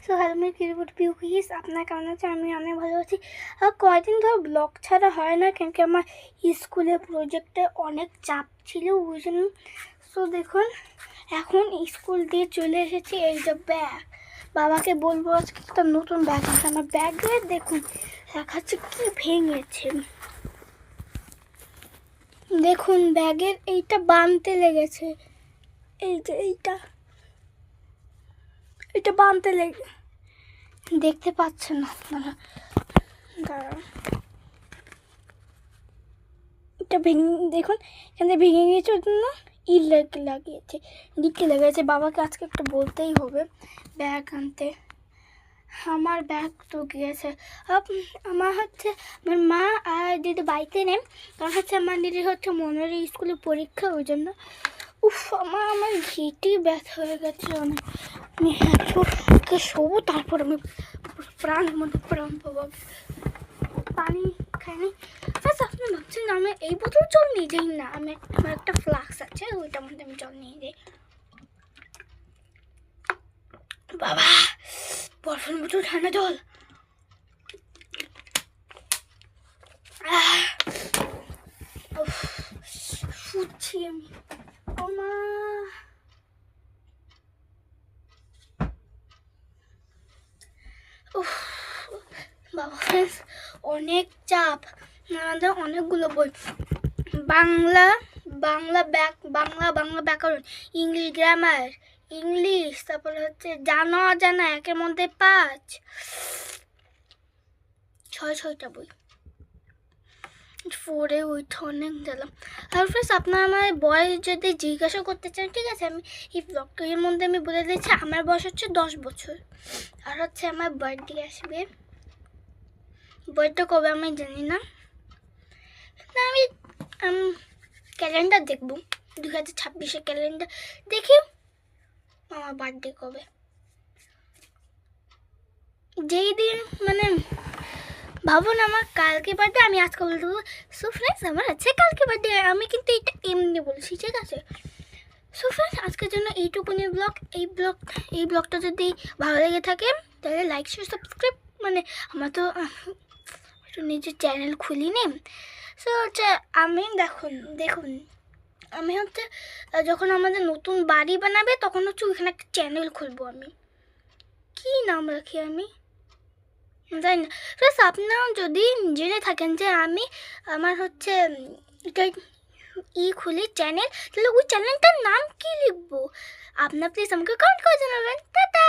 So hello Mary cute পিউকিস, আপনারা কেমন আছেন? আমি অনেক ভালো আছি। আর কয়েকদিন ধরে ব্লগ ছাড়া হয় না, কেন কি আমার স্কুলে প্রজেক্টে অনেক চাপ ছিল, বুঝলেন। সো দেখুন, এখন স্কুল দিয়ে চলে এসেছি। এই যে ব্যাগ, বাবাকে বলবো আজকে একটা নতুন ব্যাগ আছে। আমার ব্যাগে দেখুন দেখাচ্ছে কি ভেঙেছে। দেখুন ব্যাগের এইটা বানতে লেগেছে, এই যে এটা বানতে লেগে, দেখতে পাচ্ছেন না আপনারা, দাঁড়ান, এটা ভেঙে দেখুন, এখানে ভেঙে গিয়েছে, ওর জন্য লাগিয়েছে, লিখে লাগিয়েছে। বাবাকে আজকে একটু বলতেই হবে ব্যাগ আনতে। আমার ব্যাগ তো গিয়েছে। আমার হচ্ছে আমার মা আর দিদি বাড়িতে নেই, কারণ হচ্ছে আমার দিদির হচ্ছে মনের স্কুলে পরীক্ষা, ওই জন্য। উফ, আমার ঘিটি ব্যথা হয়ে গেছে অনেক। আমি হ্যাঁ শোবো, তারপর আমি প্রাণের মধ্যে প্রাণ পাবো। পানি খাইনি। আচ্ছা, আপনি ভাবছেন আমি এই বোতল জল নিয়ে যাই না, আমার একটা ফ্লাক্স আছে, ওইটার মধ্যে আমি জল নিয়ে যাই। বাবা, বরফের মতো ঠান্ডা জল। শুচ্ছি আমি। ওমা, বাবা ফ্রেন্ডস, অনেক চাপ, আমাদের অনেকগুলো বই, বাংলা বাংলা ব্যাকরণ, ইংলিশ গ্রামার, ইংলিশ, তারপরে হচ্ছে জানা অজানা, একের মধ্যে 5, 6টা বই। 4-এ ওইটা অনেক দিলাম। আর ফ্রেন্ডস, আপনারা আমার বয়স যদি জিজ্ঞাসা করতে চান, ঠিক আছে, আমি এই ব্লগটা এর মধ্যে আমি বলে দিচ্ছি। আমার বয়স হচ্ছে 10 বছর, আর হচ্ছে আমার বার্থডে আসবে। বার্থডে কবে আমি জানি না, আমি ক্যালেন্ডার দেখব, 2026-এর ক্যালেন্ডার দেখি আমার বার্থডে কবে। যেই দিন মানে ভাবুন আমার কালকে বার্থডে, আমি আজকে বলে দেবো সো ফ্রেন্ডস আমার আছে কালকে বার্থডে, আমি কিন্তু এটা এমনি বলছি, ঠিক আছে। সো ফ্রেন্ডস, আজকের জন্য এইটুকুনি ব্লগ। এই ব্লগটা যদি ভালো লেগে থাকে তাহলে লাইক শেয়ার সাবস্ক্রাইব, মানে আমার তো একটু নিজের চ্যানেল খুলিনি। সো হচ্ছে আমি দেখুন আমি হচ্ছে যখন আমাদের নতুন বাড়ি বানাবে তখন হচ্ছে ওইখানে একটা চ্যানেল খুলবো। আমি কি নাম রাখি আমি জানি না। প্লাস আপনারা যদি জেনে থাকেন যে আমি আমার হচ্ছে এটা খুলি চ্যানেল, তাহলে ওই চ্যানেলটার নাম কি লিখবো আপনার প্লিজ আমাকে কমেন্ট করে জানাবেন। টাটা।